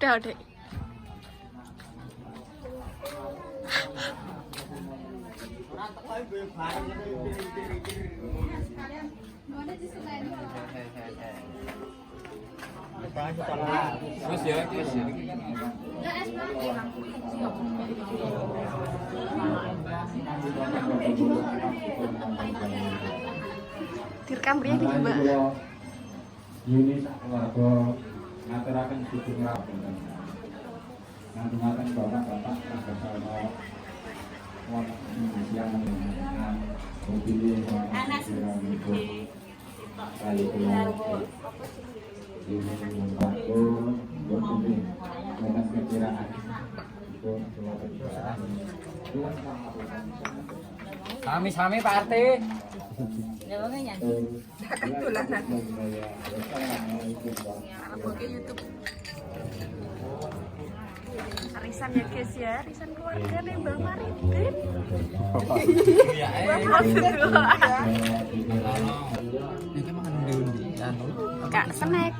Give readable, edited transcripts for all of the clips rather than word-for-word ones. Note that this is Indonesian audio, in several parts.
Dek. Terus ya, Direkam pria di Mbak. Unit keluarga ngaturaken dukung rampung. Ngaturaken bapak-bapak saged wonten yang mobil anak itu kali keluar. Ini membantu ini dengan kekiraan itu sami-sami Pak RT. YouTube. Arisan ya guys ya, arisan keluarga nih Mbak Maritin. Iki makan undi-undi anu. Kak, snack.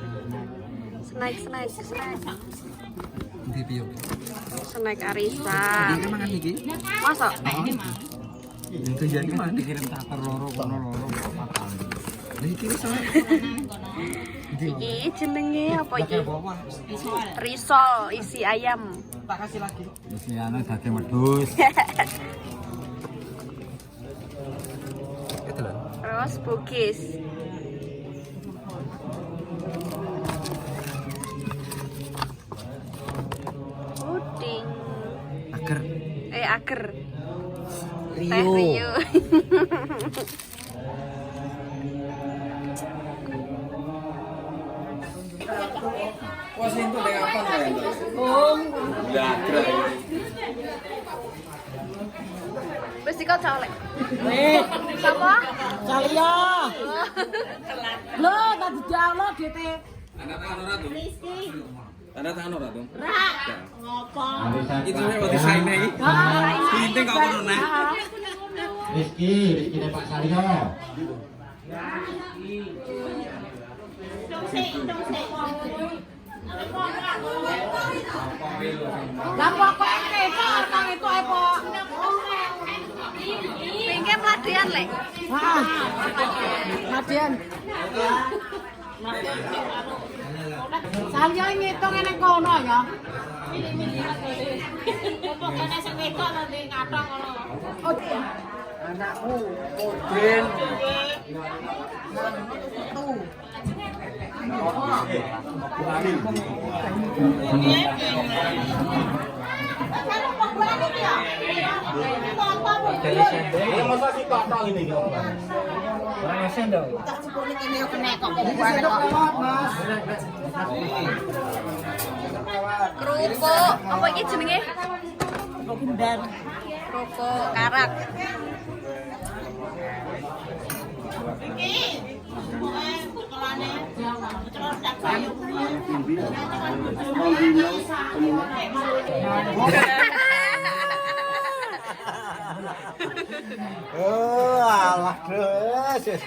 Ndi piye? Snack arisan. Iki makan iki. Masa? Itu jadi mah dikirim taker loro kono loro makan. Lah iki wis Iki jenenge apa iki? Risol isi ayam. tak kasih lagi. Isi anu daging wedhus. Itu lho. Terus bugis. Puding. Ager. Teh Rio. Wes itu nek apa to? Ya, Wis dikau colek. Sapa? Salya. Lho, tak didownload DT. Tanda tangan ora tuh? Rizky. Tanda tangan ora tuh? Ra. Ngopo? Itu nek waktu saine iki. Penting kok ngono nah. Rizky Pak Salyo. Dong sik. Lah pokoke kepo kang itu ae po. Pingke mladian lek. Heeh. Madian. Salya ngitung nek kono ya. Pokoknya sing wedok nanti ngathong ngono. Oh, Anakmu Udin. Kerupuk. Apa iki jenenge? Gendar. Kerupuk karak. Oh, alah terus.